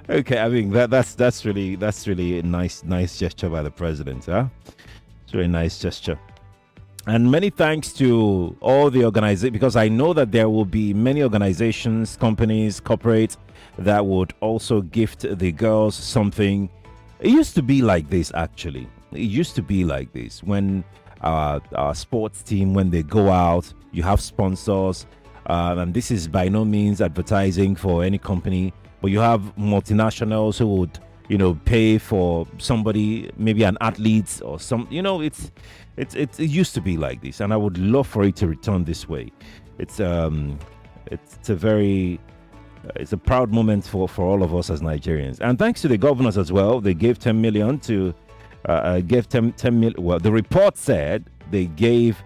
Okay, I mean that's really a nice gesture by the president, huh? It's a really nice gesture. And many thanks to all the organizations, because I know that there will be many organizations, companies, corporates that would also gift the girls something. It used to be like this, actually. It used to be like this when our sports team, when they go out, you have sponsors, and this is by no means advertising for any company, but you have multinationals who would pay for somebody, maybe an athlete or some. It used to be like this, and I would love for it to return this way. It's a proud moment for all of us as Nigerians, and thanks to the governors as well. They gave 10 million to gave 10 million. Well, the report said they gave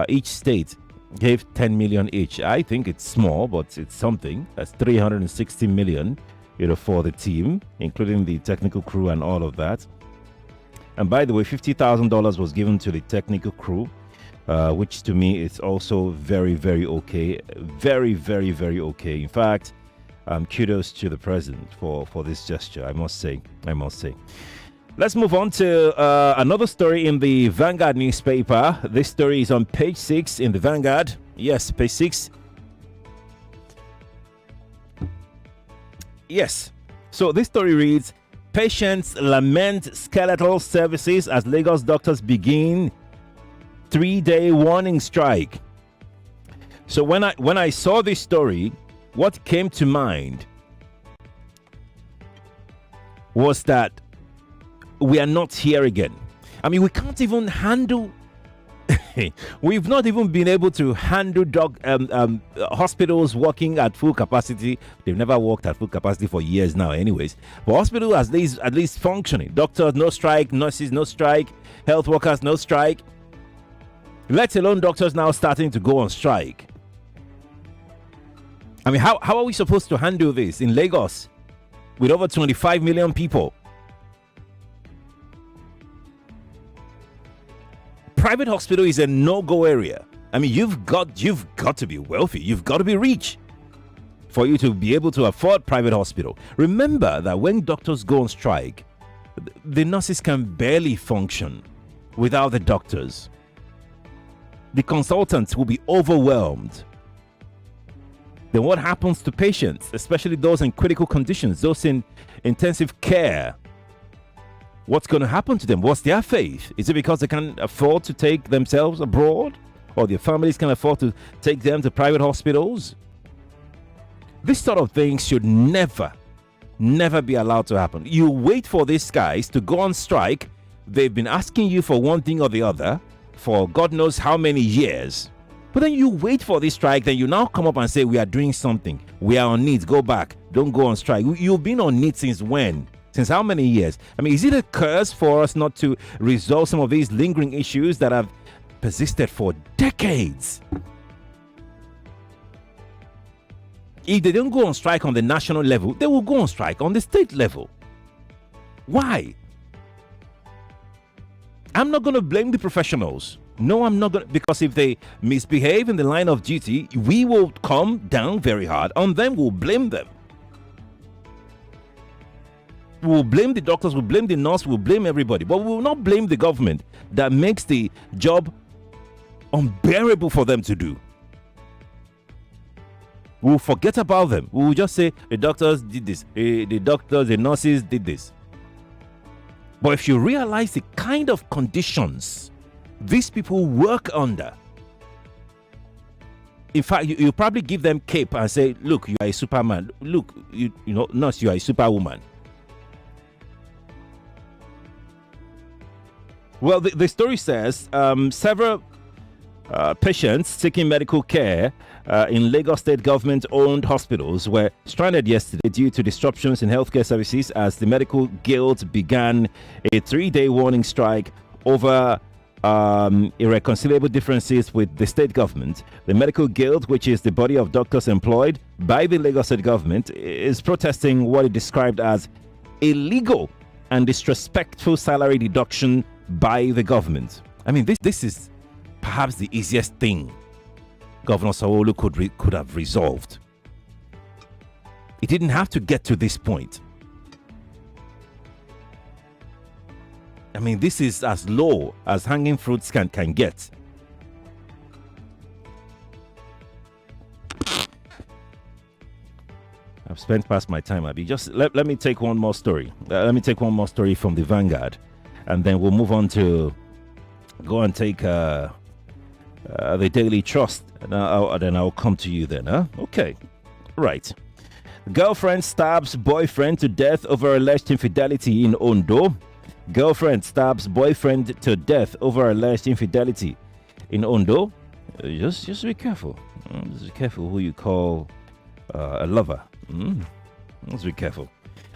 each state gave 10 million each. I think it's small, but it's something. That's 360 million, for the team, including the technical crew and all of that. And by the way, $50,000 was given to the technical crew, which to me is also very, very okay. Very, very, very okay. In fact, kudos to the president for this gesture, I must say. Let's move on to another story in the Vanguard newspaper. This story is on page 6 in the Vanguard. Yes, page 6. Yes. So this story reads, patients lament skeletal services as Lagos doctors begin 3-day warning strike. So when I saw this story, what came to mind was that we are not here again. I mean, we can't even handle. We've not even been able to handle hospitals working at full capacity. They've never worked at full capacity for years now, anyways. But hospital at least functioning. Doctors no strike, nurses no strike, health workers no strike. Let alone doctors now starting to go on strike. I mean, how are we supposed to handle this in Lagos with over 25 million people? Private hospital is a no-go area. I mean, you've got to be wealthy. You've got to be rich for you to be able to afford private hospital. Remember that when doctors go on strike, the nurses can barely function without the doctors. The consultants will be overwhelmed. Then what happens to patients, especially those in critical conditions, those in intensive care? What's going to happen to them? What's their faith? Is it because they can't afford to take themselves abroad? Or their families can afford to take them to private hospitals? This sort of thing should never be allowed to happen. You wait for these guys to go on strike. They've been asking you for one thing or the other for God knows how many years. But then you wait for this strike, then you now come up and say, we are doing something. We are on need. Go back. Don't go on strike. You've been on need since when? Since how many years? I mean, is it a curse for us not to resolve some of these lingering issues that have persisted for decades? If they don't go on strike on the national level, they will go on strike on the state level. Why? I'm not going to blame the professionals. No, I'm not going to, because if they misbehave in the line of duty, we will come down very hard on them. We'll blame them. We'll blame the doctors, we'll blame the nurse, we'll blame everybody. But we will not blame the government that makes the job unbearable for them to do. We'll forget about them. We'll just say the doctors did this, the nurses did this. But if you realize the kind of conditions these people work under, in fact, you probably give them cape and say, look, you are a superman. Look, nurse, you are a superwoman. Well, the story says several patients seeking medical care in Lagos State government-owned hospitals were stranded yesterday due to disruptions in healthcare services as the medical guild began a 3-day warning strike over irreconcilable differences with the state government. The medical guild, which is the body of doctors employed by the Lagos State government, is protesting what it described as illegal and disrespectful salary deduction by the government. I mean, this is perhaps the easiest thing Governor Sanwo-Olu could have resolved. It didn't have to get to this point. I mean, this is as low as hanging fruits can get. I've spent past my time, Abby. Just let me take one more story. Let me take one more story from the Vanguard, and then we'll move on to go and take the Daily Trust, and then I'll come to you then. Huh? Okay, right. Girlfriend stabs boyfriend to death over alleged infidelity in Ondo. Girlfriend stabs boyfriend to death over alleged infidelity in Ondo. Just be careful. Just be careful who you call a lover. Let's be careful.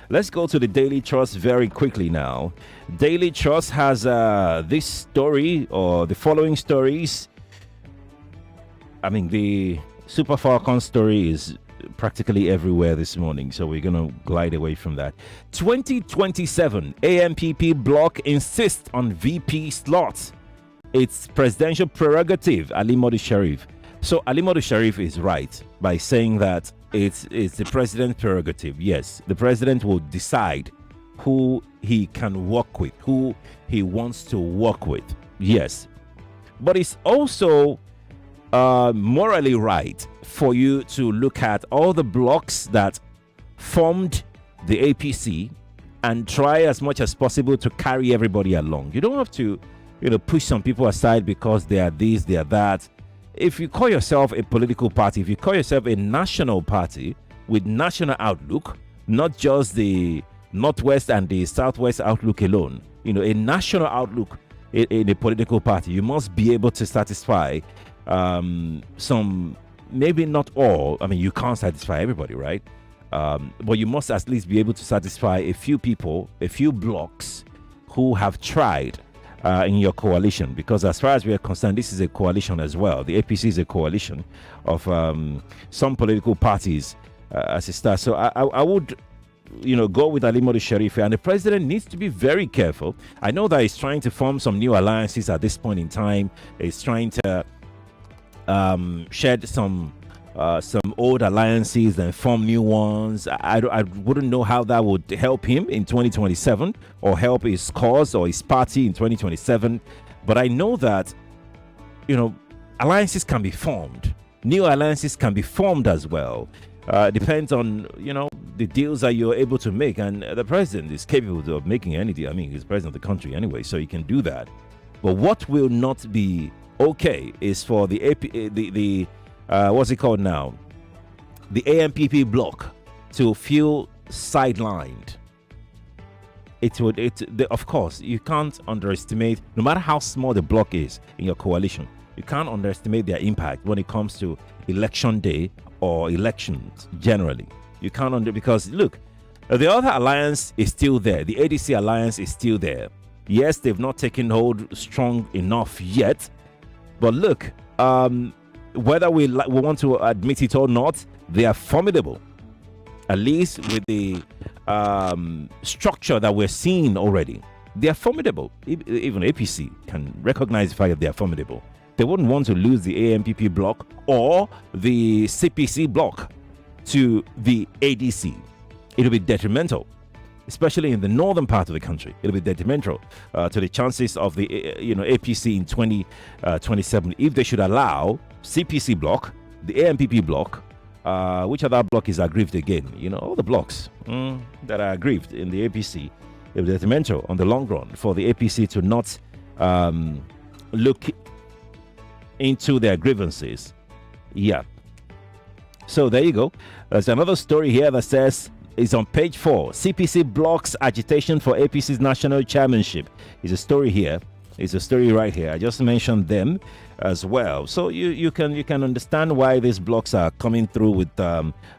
Let's go to the Daily Trust very quickly now. Daily Trust has this story or the following stories. I mean, the Super Falcons story is practically everywhere this morning, so we're going to glide away from that. 2027 AMPP bloc insists on VP slots. It's presidential prerogative, Ali Modi Sharif. So Ali Modi Sharif is right by saying that it's the president's prerogative. Yes, the president will decide who he can work with, who he wants to work with. Yes, but it's also morally right for you to look at all the blocks that formed the APC and try as much as possible to carry everybody along. You don't have to, push some people aside because they are this, they are that. If you call yourself a political party, if you call yourself a national party with national outlook, not just the Northwest and the Southwest outlook alone, a national outlook in a political party, you must be able to satisfy some, maybe not all. I mean, you can't satisfy everybody, right? But you must at least be able to satisfy a few people, a few blocks who have tried in your coalition, because as far as we are concerned, this is a coalition as well. The APC is a coalition of some political parties as it starts. So I would, go with Ali Modi Sharif, and the president needs to be very careful. I know that he's trying to form some new alliances at this point in time. He's trying to shed some old alliances and form new ones. I wouldn't know how that would help him in 2027 or help his cause or his party in 2027. But I know that, alliances can be formed. New alliances can be formed as well. Depends on, the deals that you're able to make. And the president is capable of making any deal. I mean, he's president of the country anyway, so he can do that. But what will not be okay is for the what's it called now? The AMPP bloc to feel sidelined. Of course, you can't underestimate, no matter how small the bloc is in your coalition, you can't underestimate their impact when it comes to election day or elections generally. You can't because look, the other alliance is still there. The ADC alliance is still there. Yes, they've not taken hold strong enough yet, but look, whether we want to admit it or not, they are formidable. At least with the structure that we're seeing already, they are formidable. Even APC can recognize the fact that they are formidable. They wouldn't want to lose the AMPP block or the CPC block to the ADC. It'll be detrimental, especially in the northern part of the country. It'll be detrimental to the chances of the APC in 2027 if they should allow CPC block, the AMPP block, which other block is aggrieved again? All the blocks that are aggrieved in the APC. It'll be detrimental on the long run for the APC to not look into their grievances. Yeah. So there you go. There's another story here that says, it's on page 4. CPC blocks agitation for APC's national chairmanship. It's a story here. It's a story right here. I just mentioned them as well. So you can understand why these blocks are coming through with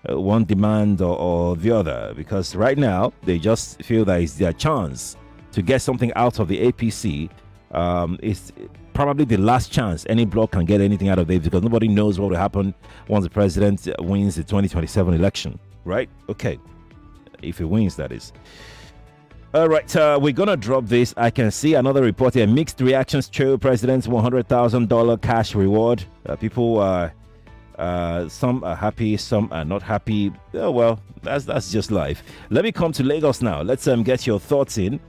one demand or the other. Because right now, they just feel that it's their chance to get something out of the APC. It's probably the last chance any bloc can get anything out of it, because nobody knows what will happen once the president wins the 2027 election. Right? Okay. If he wins, that is. All right, we're gonna drop this. I can see another report here. Mixed reactions to president's $100,000 cash reward. People some are happy, some are not happy. Oh well, that's just life. Let me come to Lagos now. Let's get your thoughts in.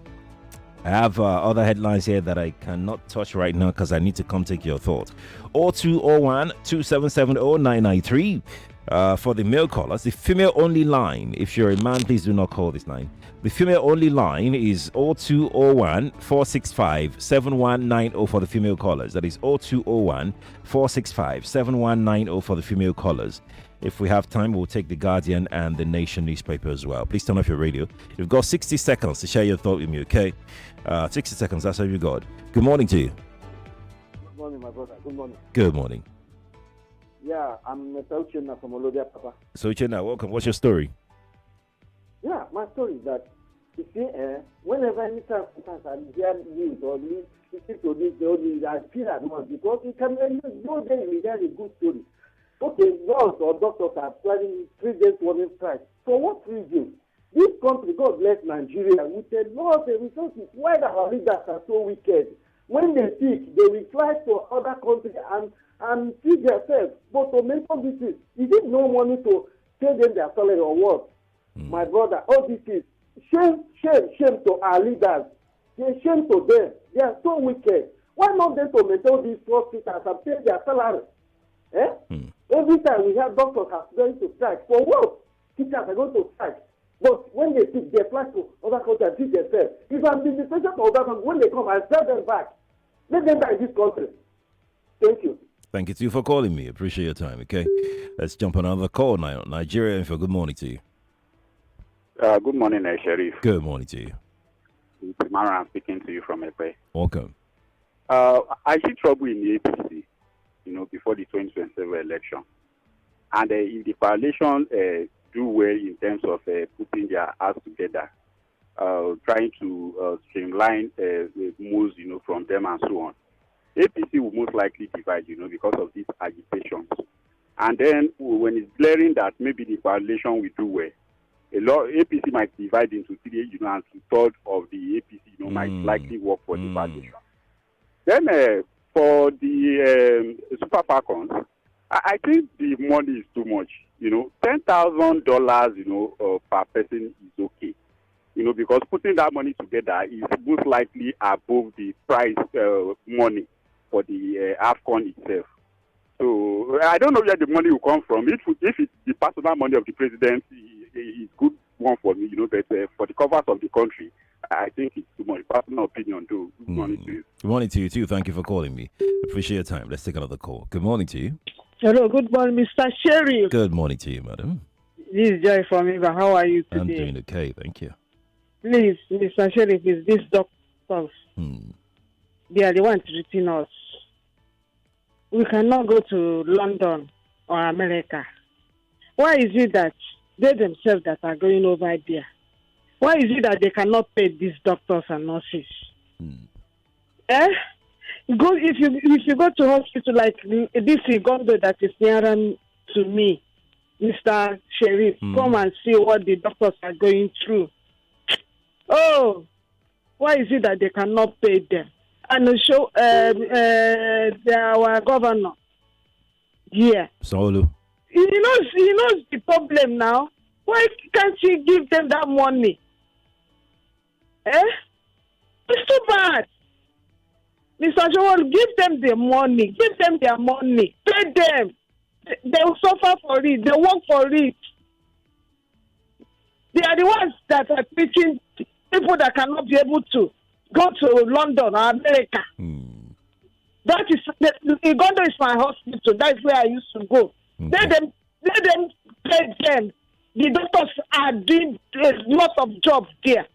I have other headlines here that I cannot touch right now because I need to come take your thought. 0201 277 0993 for the male callers. The female only line, if you're a man, please do not call this line. The female only line is 0201 465 7190 for the female callers. That is 0201 465 7190 for the female callers. If we have time, we'll take the Guardian and the Nation newspaper as well. Please turn off your radio. You've got 60 seconds to share your thought with me, okay? 60 seconds, that's all you got. Good morning to you. Good morning, my brother. Good morning. Good morning. Yeah, I'm Mr. Uchenna from Olodia, Papa. So, Uchenna, welcome. What's your story? Yeah, my story is that, you see, whenever any time I hear news or listen to this, I feel at once because it can no day we hear a good story. Okay, nurse or doctors are planning 3 days warning strike. For what reason? This country, God bless Nigeria, we said, Lord, the resources, why our leaders are so wicked? When they speak, they will fly to other countries and feed themselves. But to mention this is it no money to pay them their salary or what? My brother, all this is shame to our leaders. Shame to them. They are so wicked. Why not them to maintain these hospitals and pay their salary? Every time we have doctors are going to strike. For what? Teachers are going to strike. But when they speak, they fly to other countries and teach themselves. If I'm in the position of other countries, when they come, I'll tell them back. Let them die in this country. Thank you. Thank you too for calling me. Appreciate your time, okay? Let's jump on another call now. Nigeria info, good morning to you. Good morning, Sheriff. Good morning to you. Mara, I'm speaking to you from Epe. Welcome. I see trouble in the APC, before the 2027 election. And if the coalition do well in terms of putting their acts together, trying to streamline moves, from them and so on, APC will most likely divide, because of these agitations. And then when it's glaring that maybe the coalition will do well, APC might divide into three, and two-thirds of the APC, might likely work for the coalition. Then for the Super Falcons, I think the money is too much. $10,000, per person is okay. Because putting that money together is most likely above the price money for the AFCON itself. So I don't know where the money will come from. If it's the personal money of the president, it's good one for me, but for the covers of the country, I think it's too much. Personal opinion, too. Good morning to you. Good morning to you, too. Thank you for calling me. Appreciate your time. Let's take another call. Good morning to you. Hello, good morning, Mr. Sheriff. Good morning to you, madam. This is Joy from Eva. How are you today? I'm doing okay, thank you. Please, Mr. Sheriff, is this doctors? They are the ones treating us. We cannot go to London or America. Why is it that they themselves that are going over there? Why is it that they cannot pay these doctors and nurses? If you go to hospital like this Igondo that is near to me, Mr. Sheriff, come and see what the doctors are going through. Oh, why is it that they cannot pay them? And show our governor here. Solu. He knows the problem now. Why can't he give them that money? It's too bad. Mr. Joel, give them the money. Give them their money. Pay them. They will suffer for it. They work for it. They are the ones that are teaching people that cannot be able to go to London or America. That is, Uganda is my hospital. That's where I used to go. Let them pay them. The doctors are doing a lot of jobs there.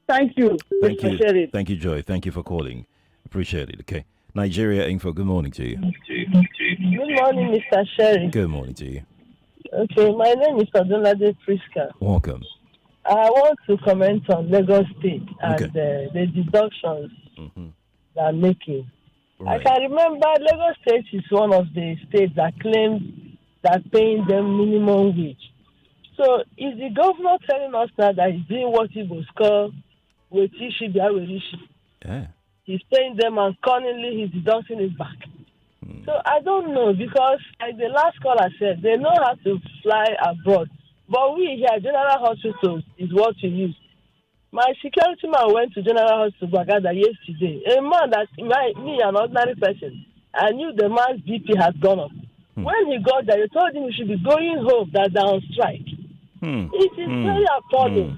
Thank you. Thank you, Joy. Thank you for calling. Appreciate it. Okay. Nigeria Info, good morning to you. Good morning, Mr. Sherry. Good morning to you. Okay, my name is Odunlade Priska. Welcome. I want to comment on Lagos State and the deductions they're making. Right. I can remember Lagos State is one of the states that claims that paying them minimum wage. So is the governor telling us now that he's doing what he was called Yeah. He's paying them and cunningly he's deducting it back. So I don't know, because like the last caller said, they know how to fly abroad. But we here, general hospitals is what we use. My security man went to General Hospital Bagada yesterday. A man that me, an ordinary person, I knew the man's BP had gone up. When he got there, they told him he should be going home, that they're on strike. It is very appalling.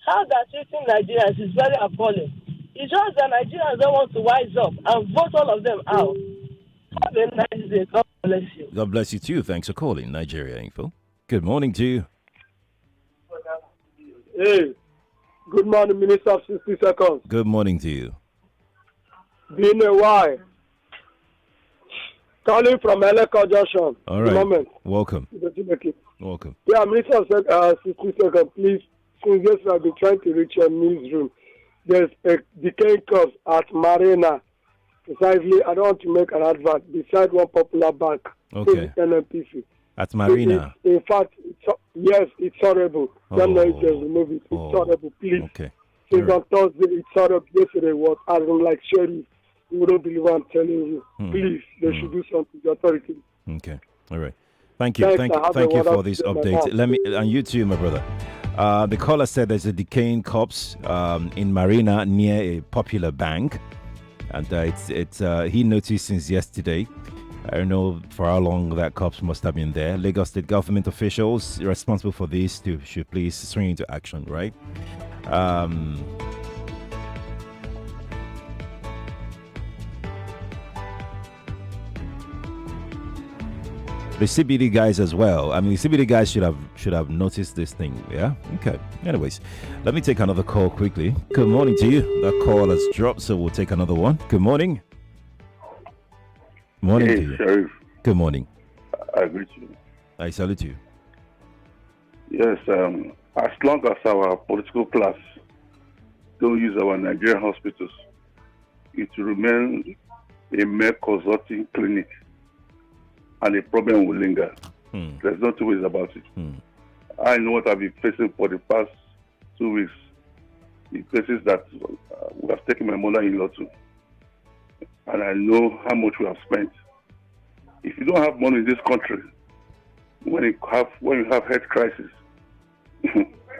How they're treating Nigerians is very appalling. It's just that Nigerians don't want to wise up and vote all of them out. Have a nice day. God bless you. God bless you too. Thanks for calling Nigeria Info. Good morning to you. Hey, good morning, Minister of 60 Seconds. Good morning to you. Been a while. Calling from Eleko Junction. All right. Moment. Welcome. Welcome. Yeah, Minister of 60 Seconds, please. Since yesterday I've been trying to reach your newsroom. There's a decaying corpse at Marina. Precisely, I don't want to make an advert beside one popular bank. Okay. NNPC. At Marina. In fact, yes, it's horrible. Don't know if they remove it. It's horrible, please. Okay. Since on Thursday, it's horrible. Yesterday was, I don't like sheriff. You wouldn't believe what I'm telling you. Please, they should do something. The authority. Okay. All right. Thank you. Thank you for this update. Let me, and you too, my brother. The caller said there's a decaying corpse in Marina near a popular bank, and he noticed since yesterday. I don't know for how long that corpse must have been there. Lagos State government officials responsible for this should please swing into action, right? The CBD guys as well. I mean, the CBD guys should have noticed this thing. Yeah. Okay. Anyways, let me take another call quickly. Good morning to you. That call has dropped, so we'll take another one. Good morning. Morning to you. Sheriff. Good morning. I greet you. I salute you. Yes. As long as our political class don't use our Nigerian hospitals, it will remain a mere consulting clinic. And the problem will linger. There's no two ways about it. I know what I've been facing for the past 2 weeks. The places that we have taken my mother-in-law to. And I know how much we have spent. If you don't have money in this country, when you have health crisis,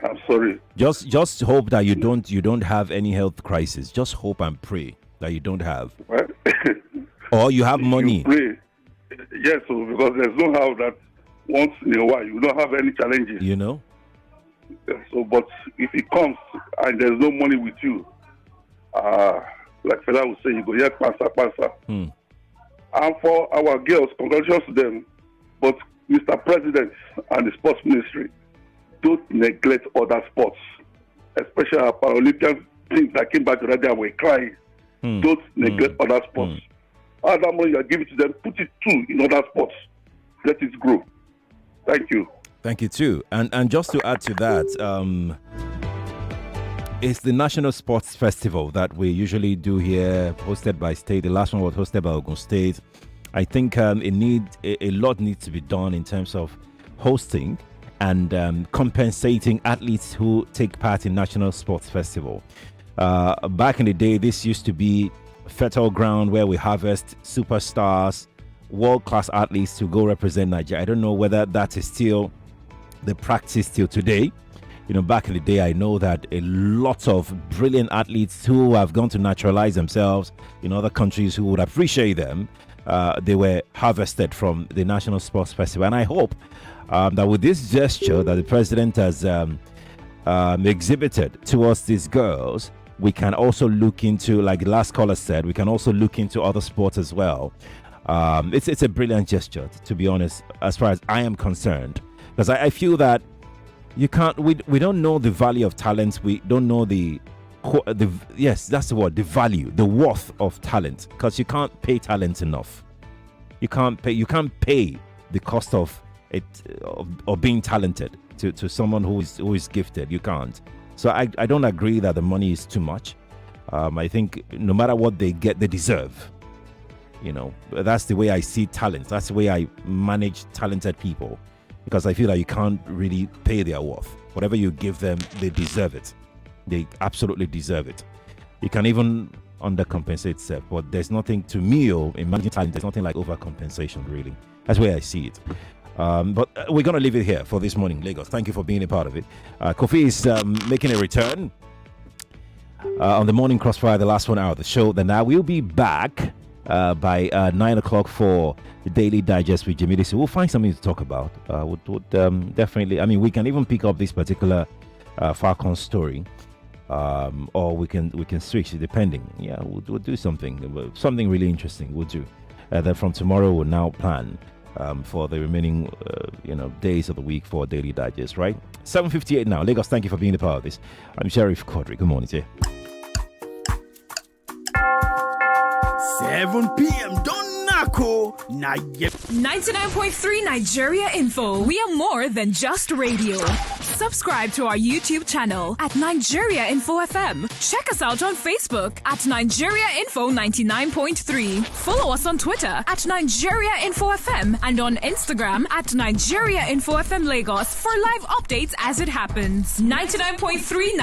I'm sorry. Just hope that you don't have any health crisis. Just hope and pray that you don't have. Right? Or you have money. You pray. Yes, so because there's no how that once in a while you don't have any challenges. You know? So, but if it comes and there's no money with you, like Fela would say, you go, yeah, pansa. And for our girls, congratulations to them. But Mr. President and the Sports Ministry, don't neglect other sports, especially our Paralympian teams that came back to that day and were crying. Don't neglect other sports. All that money you are giving to them, put it too in other sports. Let it grow. Thank you. Thank you too. And just to add to that, it's the National Sports Festival that we usually do here, hosted by state. The last one was hosted by Ogun State. I think a lot needs to be done in terms of hosting and compensating athletes who take part in National Sports Festival. Back in the day, this used to be fertile ground where we harvest superstars, world-class athletes to go represent Nigeria. I don't know whether that is still the practice till today. You know, back in the day, I know that a lot of brilliant athletes who have gone to naturalize themselves in other countries who would appreciate them, they were harvested from the National Sports Festival. And I hope that with this gesture that the president has exhibited towards these girls, we can also look into, like the last caller said, we can also look into other sports as well. It's a brilliant gesture, to be honest, as far as I am concerned, because I feel that we don't know the value of talent. We don't know the value, the worth of talent, because you can't pay talent enough. You can't pay the cost of it of being talented to someone who is gifted. You can't. So I don't agree that the money is too much. I think no matter what they get, they deserve. You know, that's the way I see talent. That's the way I manage talented people, because I feel that you can't really pay their worth. Whatever you give them, they deserve it. They absolutely deserve it. You can even undercompensate itself, but there's nothing, to me, in managing talent, there's nothing like overcompensation, really. That's the way I see it. But we're going to leave it here for this morning, Lagos. Thank you for being a part of it. Kofi is making a return on the morning crossfire, the last 1 hour of the show. Then I will be back by 9 o'clock for the Daily Digest with Jimmy. So we'll find something to talk about. Would definitely, I mean, we can even pick up this particular Falcons story. Or we can switch depending. Yeah, we'll do something really interesting. We'll do. Then from tomorrow we'll now plan for the remaining days of the week for Daily Digest. Right, 7:58 now. Lagos, thank you for being a part of this. I'm Sheriff Quadri. Good morning to you. 7 p.m. Don't knuckle. 99.3 Nigeria Info. We are more than just radio. Subscribe to our YouTube channel at Nigeria Info FM. Check us out on Facebook at Nigeria Info 99.3. Follow us on Twitter at Nigeria Info FM and on Instagram at Nigeria Info FM Lagos for live updates as it happens. 99.3